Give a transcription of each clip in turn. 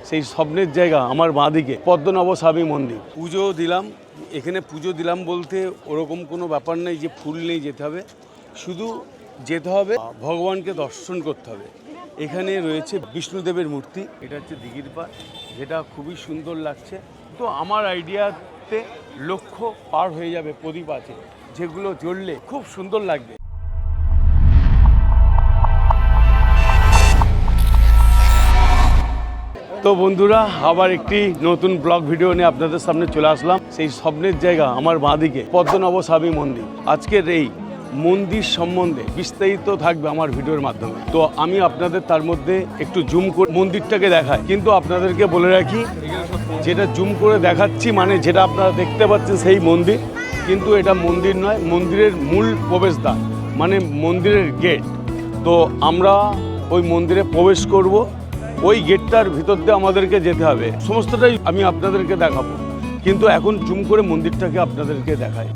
সেই স্বপ্নের জায়গা আমার বাঁদিকে পদ্মনাভ স্বামী মন্দির। পুজো দিলাম, এখানে পুজো দিলাম বলতে ওরকম কোনো ব্যাপার নেই যে ফুল নিয়ে যেতে হবে, শুধু যেতে হবে ভগবানকে দর্শন করতে হবে। এখানে রয়েছে বিষ্ণুদেবের মূর্তি, এটা হচ্ছে দিঘির পাড়, যেটা খুবই সুন্দর লাগছে। তো আমার আইডিয়াতে লক্ষ্য পার হয়ে যাবে প্রদীপ আছে, যেগুলো জ্বললে খুব সুন্দর লাগবে। তো বন্ধুরা, আবার একটি নতুন ব্লগ ভিডিও নিয়ে আপনাদের সামনে চলে আসলাম। সেই স্বপ্নের জায়গা আমার বাঁদিকে পদ্মনাভ স্বামী মন্দির। আজকের এই মন্দির সম্বন্ধে বিস্তারিত থাকবে আমার ভিডিওর মাধ্যমে। তো আমি আপনাদের তার মধ্যে একটু জুম করে মন্দিরটাকে দেখাই, কিন্তু আপনাদেরকে বলে রাখি যেটা জুম করে দেখাচ্ছি মানে যেটা আপনারা দেখতে পাচ্ছেন সেই মন্দির, কিন্তু এটা মন্দির নয়, মন্দিরের মূল প্রবেশদ্বার মানে মন্দিরের গেট। তো আমরা ওই মন্দিরে প্রবেশ করব, ওই গেটটার ভিতর দিয়ে আমাদেরকে যেতে হবে। সমস্তটাই আমি আপনাদেরকে দেখাবো, কিন্তু এখন জুম করে মন্দিরটাকে আপনাদেরকে দেখাই।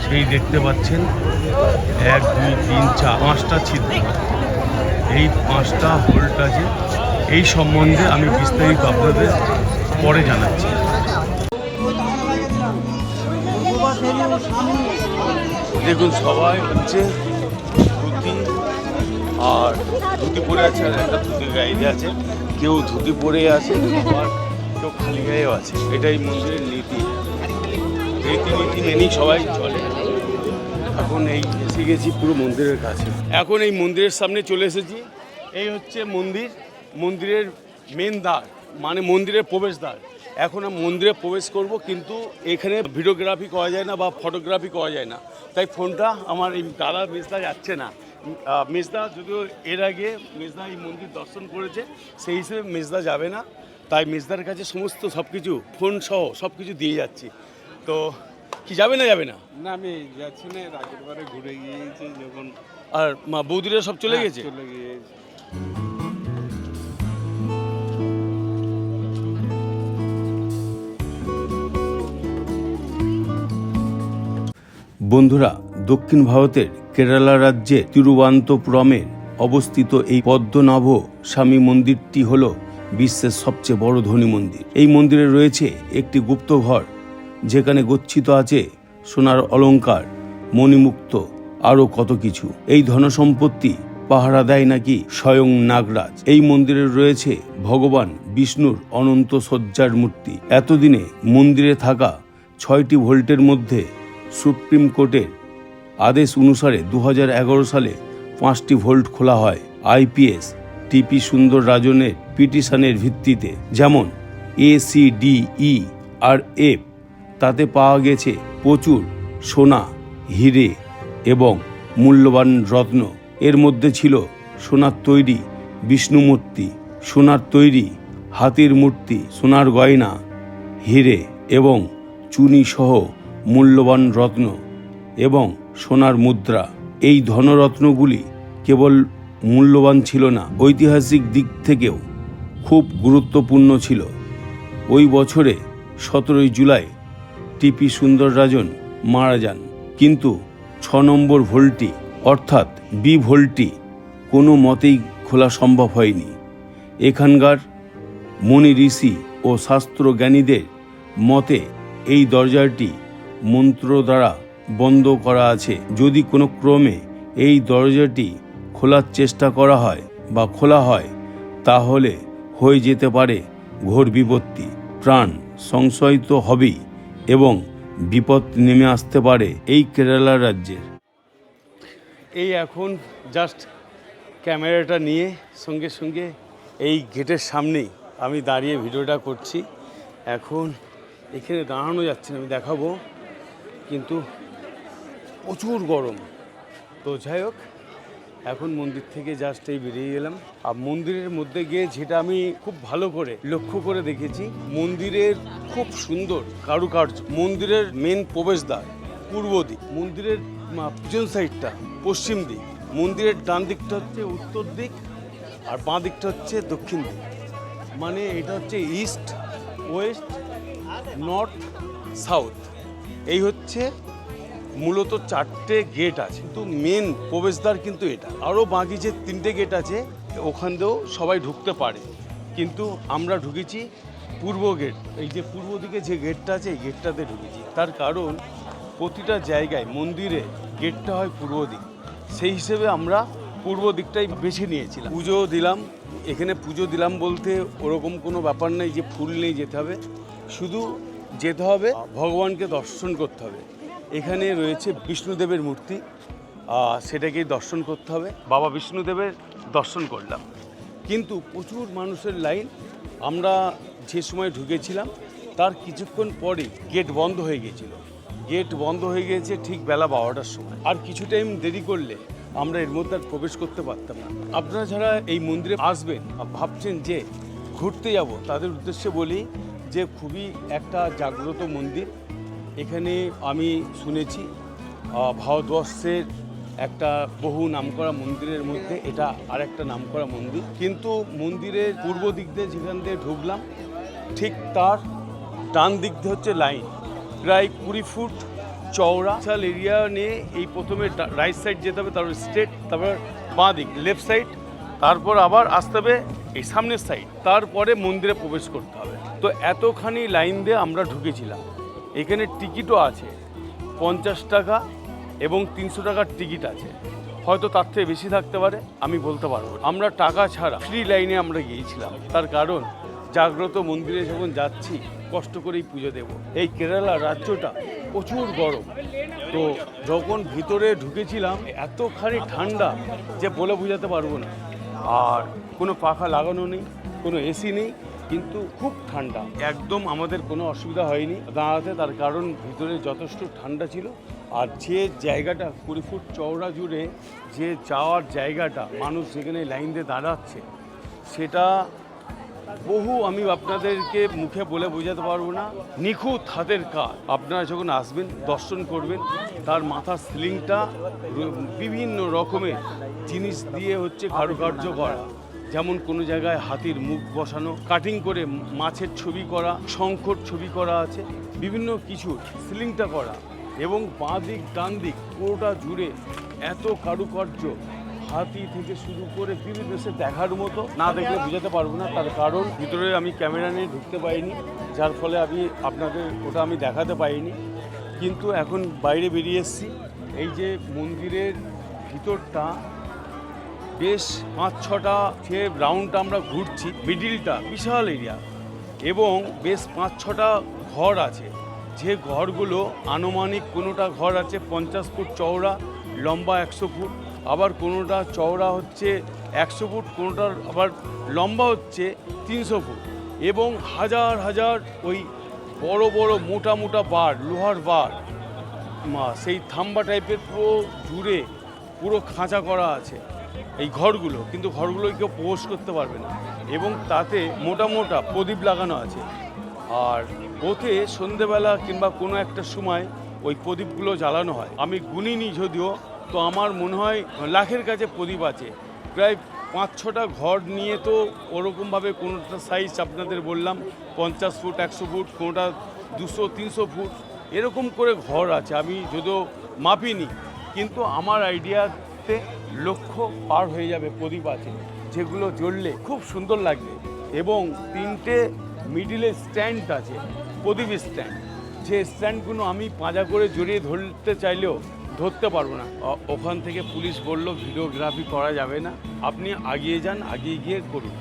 সেই দেখতে পাচ্ছেন 1 2 3 4 5টা ছিদ্র, এই 5টা হোল্ট আছে। এই সম্বন্ধে আমি বিস্তারিত আপনাদের পরে জানাচ্ছি। দেখুন, সবাই হচ্ছে ধুতি আর ধুতি পরে আছে, আর একটা ধুতি গায়ে আছে, কেউ ধুতি পরে আছে আর কেউ খালি গায়েও আছে। এটাই মন্দিরের নীতি মেনেই সবাই চলে। এখন এই এসে গেছি পুরো মন্দিরের কাছে, এখন এই মন্দিরের সামনে চলে এসেছি। এই হচ্ছে মন্দির, মন্দিরের মেন দ্বার মানে মন্দিরের প্রবেশদ্বার। এখন আমি মন্দিরে প্রবেশ করব, কিন্তু এখানে ভিডিওগ্রাফি করা যায় না বা ফটোগ্রাফি করা যায় না, তাই ফোনটা আমার এই দাদা মেজদা যাচ্ছে না। মেজদা যদিও এর আগে মেজদা এই মন্দির দর্শন করেছে, সেই হিসেবে মেজদা যাবে না, তাই মেজদার কাছে সমস্ত সব কিছু ফোন সহ সব কিছু দিয়ে যাচ্ছি। তো কি যাবে না? যাবে না? না, আমি যাচ্ছি না, আগের বারে ঘুরে গিয়েছি যখন। আর মা বৌদিরা সব চলে গেছে? চলে গিয়েছে। বন্ধুরা, দক্ষিণ ভারতের কেরালা রাজ্যে তিরুবনন্তপুরমে অবস্থিত এই পদ্মনাভ স্বামী মন্দিরটি হল বিশ্বের সবচেয়ে বড় ধনী মন্দির। এই মন্দিরে রয়েছে একটি গুপ্তঘর, যেখানে গচ্ছিত আছে সোনার অলংকার, মণিমুক্ত, আরও কত কিছু। এই ধনসম্পত্তি পাহারা দেয় নাকি স্বয়ং নাগরাজ। এই মন্দিরে রয়েছে ভগবান বিষ্ণুর অনন্ত সজ্জার মূর্তি। এতদিনে মন্দিরে থাকা 6টি ভোল্টের মধ্যে সুপ্রিম কোর্টের আদেশ অনুসারে 2011 সালে 5টি ভোল্ট খোলা হয় আইপিএস টিপি সুন্দর রাজনের পিটিশনের ভিত্তিতে। যেমন ACDE আর F, তাতে পাওয়া গেছে প্রচুর সোনা, হিরে এবং মূল্যবান রত্ন। এর মধ্যে ছিল সোনার তৈরি বিষ্ণু মূর্তি, সোনার তৈরি হাতির মূর্তি, সোনার গয়না, হিরে এবং চুনি সহ মূল্যবান রত্ন এবং সোনার মুদ্রা। এই ধনরত্নগুলি কেবল মূল্যবান ছিল না, ঐতিহাসিক দিক থেকেও খুব গুরুত্বপূর্ণ ছিল। ওই বছরে 17 জুলাই টিপি সুন্দররাজন মারা যান, কিন্তু 6 নম্বর ভোল্টটি অর্থাৎ বি ভোল্টটি কোনো মতেই খোলা সম্ভব হয়নি। এখানকার মণি ঋষি ও শাস্ত্রজ্ঞানীদের মতে এই দরজাটি মন্ত্র দ্বারা বন্ধ করা আছে। যদি কোনো ক্রমে এই দরজাটি খোলার চেষ্টা করা হয় বা খোলা হয়, তাহলে হয়ে যেতে পারে ঘোর বিপত্তি, প্রাণ সংশয় তো হবেই এবং বিপদ নেমে আসতে পারে এই কেরালা রাজ্যের। এই এখন জাস্ট ক্যামেরাটা নিয়ে সঙ্গে সঙ্গে এই গেটের সামনেই আমি দাঁড়িয়ে ভিডিওটা করছি। এখন এখানে দাঁড়ানো যাচ্ছে না, আমি দেখাবো, কিন্তু প্রচুর গরম। তো যাই হোক, এখন মন্দির থেকে জাস্ট এই বেরিয়ে গেলাম। আর মন্দিরের মধ্যে গিয়ে যেটা আমি খুব ভালো করে লক্ষ্য করে দেখেছি, মন্দিরের খুব সুন্দর কারুকার্য। মন্দিরের মেন প্রবেশদ্বার পূর্ব দিক, মন্দিরের পিছন সাইডটা পশ্চিম দিক, মন্দিরের ডান দিকটা হচ্ছে উত্তর দিক আর বাঁ দিকটা হচ্ছে দক্ষিণ দিক। মানে এটা হচ্ছে ইস্ট, ওয়েস্ট, নর্থ, সাউথ। এই হচ্ছে মূলত 4টে গেট আছে, কিন্তু মেন প্রবেশদ্বার কিন্তু এটা। আরও বাকি যে 3টে গেট আছে ওখান দিয়েও সবাই ঢুকতে পারে, কিন্তু আমরা ঢুকেছি পূর্ব গেট। এই যে পূর্ব দিকে যে গেটটা আছে এই গেটটাতে ঢুকেছি, তার কারণ প্রতিটা জায়গায় মন্দিরে গেটটা হয় পূর্ব দিক, সেই হিসেবে আমরা পূর্ব দিকটাই বেছে নিয়েছিলাম। পুজো দিলাম, এখানে পুজো দিলাম বলতে ওরকম কোনো ব্যাপার নেই যে ফুল নিয়ে যেতে হবে, শুধু যেতে হবে ভগবানকে দর্শন করতে হবে। এখানে রয়েছে বিষ্ণুদেবের মূর্তি, সেটাকেই দর্শন করতে হবে। বাবা বিষ্ণুদেবের দর্শন করলাম, কিন্তু প্রচুর মানুষের লাইন। আমরা যে সময় ঢুকেছিলাম তার কিছুক্ষণ পরেই গেট বন্ধ হয়ে গিয়েছিল। গেট বন্ধ হয়ে গিয়েছে ঠিক বেলা 12টার সময়। আর কিছু টাইম দেরি করলে আমরা এর মধ্যে আর প্রবেশ করতে পারতাম না। আপনারা যারা এই মন্দিরে আসবেন ভাবছেন যে ঘুরতে যাব, তাদের উদ্দেশ্যে বলি যে খুবই একটা জাগ্রত মন্দির। এখানে আমি শুনেছি ভারতবর্ষের একটা বহু নামকরা মন্দিরের মধ্যে এটা আরেকটা নামকরা মন্দির। কিন্তু মন্দিরের পূর্ব দিক দিয়ে যেখান দিয়ে ঢুকলাম ঠিক তার ডান দিক দিয়ে হচ্ছে লাইন, প্রায় 20 ফুট চওড়া বিশাল এরিয়া নিয়ে। এই প্রথমে রাইট সাইড যেতে হবে, তারপর স্ট্রেট, তারপর বাঁ দিক লেফট সাইড, তারপর আবার আসতে হবে এই সামনের সাইড, তারপরে মন্দিরে প্রবেশ করতে হবে। তো এতখানি লাইন দিয়ে আমরা ঢুকেছিলাম। এখানে টিকিটও আছে, 50 টাকা এবং 300 টাকার টিকিট আছে, হয়তো তার থেকে বেশি থাকতে পারে, আমি বলতে পারবো। আমরা টাকা ছাড়া ফ্রি লাইনে আমরা গিয়েছিলাম, তার কারণ জাগ্রত মন্দিরে যখন যাচ্ছি কষ্ট করেই পুজো দেব। এই কেরালা রাজ্যটা প্রচুর গরম, তো যখন ভিতরে ঢুকেছিলাম এতখানি ঠান্ডা যে বলে বোঝাতে পারবো না। আর কোনো পাখা লাগানো নেই, কোনো এসি নেই, কিন্তু খুব ঠান্ডা। একদম আমাদের কোনো অসুবিধা হয়নি দাঁড়াতে, তার কারণ ভিতরে যথেষ্ট ঠান্ডা ছিল। আর যে জায়গাটা 20 ফুট চওড়া জুড়ে যে যাওয়ার জায়গাটা, মানুষ যেখানে লাইন দিয়ে দাঁড়াচ্ছে, সেটা বহু, আমি আপনাদেরকে মুখে বলে বোঝাতে পারবো না, নিখুঁত হাতের কাজ। আপনারা যখন আসবেন দর্শন করবেন, তার মাথার সিলিংটা বিভিন্ন রকমের জিনিস দিয়ে হচ্ছে কারুকার্য করা, যেমন কোনো জায়গায় হাতির মুখ বসানো, কাটিং করে মাছের ছবি করা, শঙ্খর ছবি করা আছে, বিভিন্ন কিছু সিলিংটা করা, এবং বাঁ দিক ডান দিক পুরোটা জুড়ে এত কারুকার্য, হাতি থেকে শুরু করে বিভিন্ন দেশে দেখার মতো, না দেখলে বোঝাতে পারবো না। তার কারণ ভিতরে আমি ক্যামেরা নিয়ে ঢুকতে পারিনি, যার ফলে আমি আপনাদের ওটা আমি দেখাতে পারিনি। কিন্তু এখন বাইরে বেরিয়ে এসেছি। এই যে মন্দিরের ভিতরটা বেশ 5-6টা যে রাউন্ডটা আমরা ঘুরছি, মিডিলটা বিশাল এরিয়া, এবং বেশ 5-6টা ঘর আছে, যে ঘরগুলো আনুমানিক কোনোটা ঘর আছে 50 ফুট চওড়া, লম্বা 100 ফুট, আবার কোনোটা চওড়া হচ্ছে 100 ফুট, কোনোটার আবার লম্বা হচ্ছে 300 ফুট, এবং হাজার হাজার ওই বড় বড় মোটা মোটা বার, লোহার বার, সেই থাম্বা টাইপের পুরো জুড়ে পুরো খাঁচা করা আছে এই ঘরগুলো, কিন্তু ঘরগুলোয় কেউ প্রবেশ করতে পারবে না, এবং তাতে মোটা মোটা প্রদীপ লাগানো আছে। আর ওতে সন্ধেবেলা কিংবা কোনো একটা সময় ওই প্রদীপগুলো জ্বালানো হয়। আমি গুনিনি যদিও, তো আমার মনে হয় লাখের কাছে প্রদীপ আছে। প্রায় 5-6টা ঘর নিয়ে, তো ওরকমভাবে কোনোটা সাইজ আপনাদের বললাম 50 ফুট, 100 ফুট, কোনোটা 200-300 ফুট, এরকম করে ঘর আছে। আমি যদিও মাপিনি, কিন্তু আমার আইডিয়াতে লক্ষ পার হয়ে যাবে প্রদীপ আছে, যেগুলো জ্বললে খুব সুন্দর লাগবে। এবং 3টে মিডিলে স্ট্যান্ড আছে, প্রদীপ স্ট্যান্ড, যে স্ট্যান্ডগুলো আমি পাঁজা করে জড়িয়ে ধরতে চাইলেও ধরতে পারবো না। ওখান থেকে পুলিশ বলল ভিডিওগ্রাফি করা যাবে না, আপনি আগিয়ে যান, আগিয়ে গিয়ে করুন।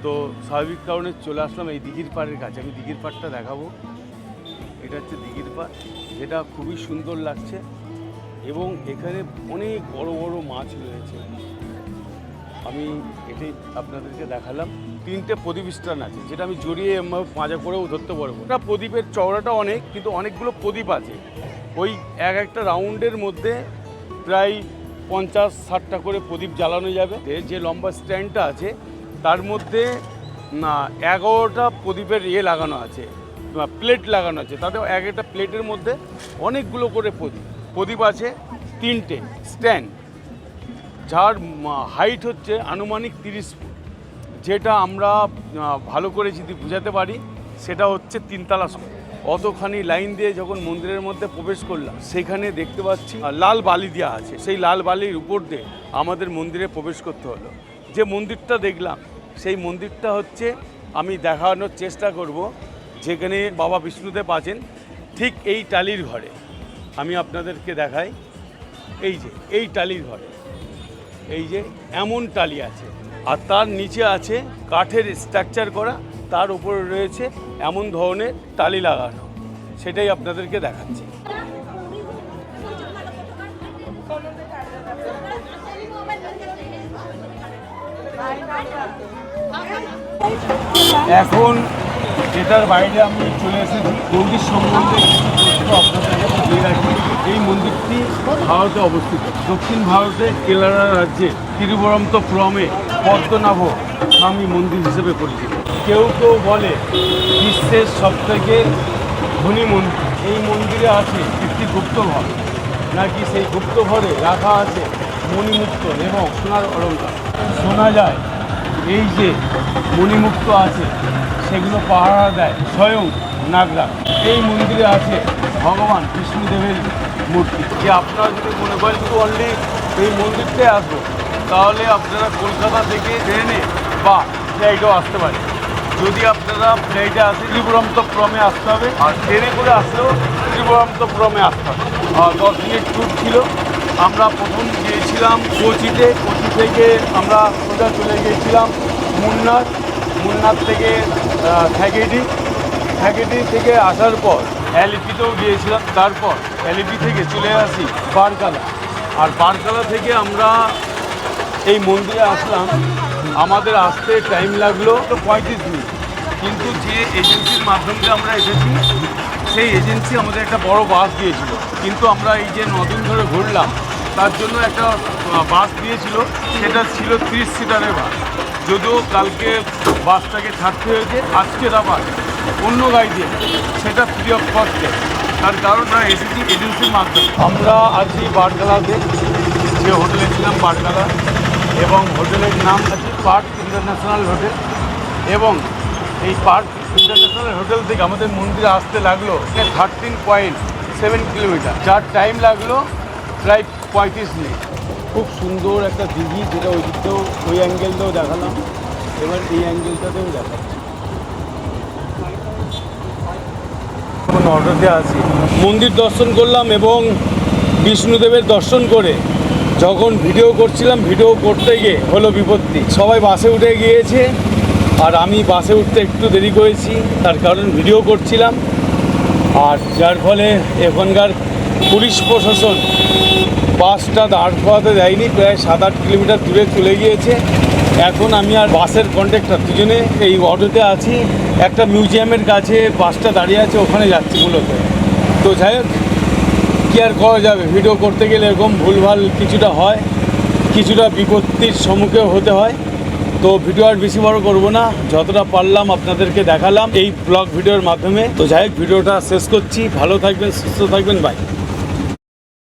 তো স্বাভাবিক কারণে চলে আসলাম এই দিঘির পাড়ের কাছে। আমি দিঘির পাড়টা দেখাবো। এটা হচ্ছে দিঘির পাড়, যেটা খুবই সুন্দর লাগছে, এবং এখানে অনেক বড় বড় মাছ রয়েছে। আমি এটাই আপনাদেরকে দেখালাম। 3টে প্রদীপ স্ট্যান্ড আছে, যেটা আমি জড়িয়ে পাঁজা করেও ধরতে পারবো। এটা প্রদীপের চওড়াটা অনেক, কিন্তু অনেকগুলো প্রদীপ আছে। ওই একটা রাউন্ডের মধ্যে প্রায় 50-60টা করে প্রদীপ জ্বালানো যাবে। যে লম্বা স্ট্যান্ডটা আছে তার মধ্যে 11টা প্রদীপের লাগানো আছে, প্লেট লাগানো আছে। তাতে একটা প্লেটের মধ্যে অনেকগুলো করে প্রদীপ আছে। 3টে স্ট্যান্ড, যার হাইট হচ্ছে আনুমানিক 30 ফুট। যেটা আমরা ভালো করে যদি বোঝাতে পারি, সেটা হচ্ছে 3 তলা অতখানি লাইন দিয়ে যখন মন্দিরের মধ্যে প্রবেশ করলাম, সেখানে দেখতে পাচ্ছি লাল বালি দেওয়া আছে। সেই লাল বালির উপর দিয়ে আমাদের মন্দিরে প্রবেশ করতে হলো। যে মন্দিরটা দেখলাম সেই মন্দিরটা হচ্ছে, আমি দেখানোর চেষ্টা করব, যেখানে বাবা বিষ্ণুদেব আছেন ঠিক এই টালির ঘরে। আমি আপনাদেরকে দেখাই, এই যে এই টালির ঘরে, এই যে এমন টালি আছে, আর তার নিচে আছে কাঠের স্ট্রাকচার করা, তার উপরে রয়েছে এমন ধরনের টালি লাগানো। সেটাই আপনাদেরকে দেখাচ্ছি। এখন এটার বাইরে আমি চলে এসেছি। মন্দির সম্বন্ধে কিছু তথ্য আপনাদের কাছে দিয়ে রাখি। এই মন্দিরটি ভারতে অবস্থিত, দক্ষিণ ভারতে কেরালা রাজ্যে তিরুবনন্তপুরমে পদ্মনাভ স্বামী মন্দির হিসেবে পরিচিত। কেউ কেউ বলে বিশ্বের সবথেকে ধনী মন্দির। এই মন্দিরে আছে একটি গুপ্তঘর, নাকি সেই গুপ্তঘরে রাখা আছে মণিমুক্ত এবং সোনার অলঙ্কার। শোনা যায় এই যে মণিমুক্ত আছে সেগুলো পাহারা দেয় স্বয়ং নাগরা। এই মন্দিরে আছে ভগবান বিষ্ণুদেবের মূর্তি। যে আপনারা যদি মনে করেন শুধু অনলি এই মন্দিরটাই আসবো, তাহলে আপনারা কলকাতা থেকে ট্রেনে বা ফ্লাইটেও আসতে পারেন। যদি আপনারা ফ্লাইটে আসে তিরুবনন্তপুরমে আসতে হবে, আর ট্রেনে করে আসলেও তিরুবনন্তপুরমে আসতে হবে। 10 দিনের ট্যুর ছিল। আমরা প্রথম গিয়েছিলাম কোচিতে, কোচি থেকে আমরা সোজা চলে গিয়েছিলাম মুন্নার, মুন্নার থেকে থ্যাকেডি থেকে আসার পর এলইপিতেও গিয়েছিলাম। তারপর এলইপি থেকে চলে আসি বারকালা, আর বারকালা থেকে আমরা এই মন্দিরে আসলাম। আমাদের আসতে টাইম লাগলো 35 মিনিট, কিন্তু যে এজেন্সির মাধ্যমে আমরা এসেছি সেই এজেন্সি আমাদের একটা বড় বাস দিয়েছিল। কিন্তু আমরা এই যে 9 দিন ধরে ঘুরলাম তার জন্য একটা বাস দিয়েছিল, সেটা ছিল 30 সিটারের বাস। যদিও কালকে বাসটাকে ছাড়তে হয়েছে, আজকের আবার অন্য গাড়ি দিয়ে, সেটা ফ্রি অফ কস্টে। তার কারণ আমরা এসেছি এজেন্সির মাধ্যমে। আমরা আছি বারকালাতে, যে হোটেলে ছিলাম বারকালা, এবং হোটেলের নাম আছে পার্ক ইন্টারন্যাশনাল হোটেল। এবং এই পার্ক ইন্টারন্যাশনাল হোটেল থেকে আমাদের মন্দিরে আসতে লাগলো 13.7 কিলোমিটার, যার টাইম লাগলো প্রায় 35 মিনিট। খুব সুন্দর একটা দিঘি, যেটা ওই দিকটাও ওই অ্যাঙ্গেলটাও দেখালাম, এবার এই অ্যাঙ্গেলটাতেও দেখাচ্ছি। অটোতে আছি, মন্দির দর্শন করলাম এবং বিষ্ণুদেবের দর্শন করে যখন ভিডিও করছিলাম, ভিডিও করতে গিয়ে হলো বিপত্তি। সবাই বাসে উঠে গিয়েছে আর আমি বাসে উঠতে একটু দেরি করেছি, তার কারণ ভিডিও করছিলাম। আর যার ফলে এখানকার পুলিশ প্রশাসন বাসটা দাঁড় করাতে দেয়নি, প্রায় 7-8 কিলোমিটার দূরে চলে গিয়েছে। এখন আমি আর বাসের কন্ডাক্টর দুজনে এই অটোতে আছি, একটা মিউজিয়ামের কাছে বাসটা দাঁড়িয়ে আছে, ওখানে যাচ্ছি মূলত। তো যাই হোক, কী আর করা যাবে, ভিডিও করতে গেলে এরকম ভুলভাল কিছুটা হয়, কিছুটা বিপত্তির সম্মুখীন হতে হয়। তো ভিডিও আর বেশি বড় করবো না, যতটা পারলাম আপনাদেরকে দেখালাম এই ব্লগ ভিডিওর মাধ্যমে। তো যাই হোক, ভিডিওটা শেষ করছি। ভালো থাকবেন, সুস্থ থাকবেন, বাই।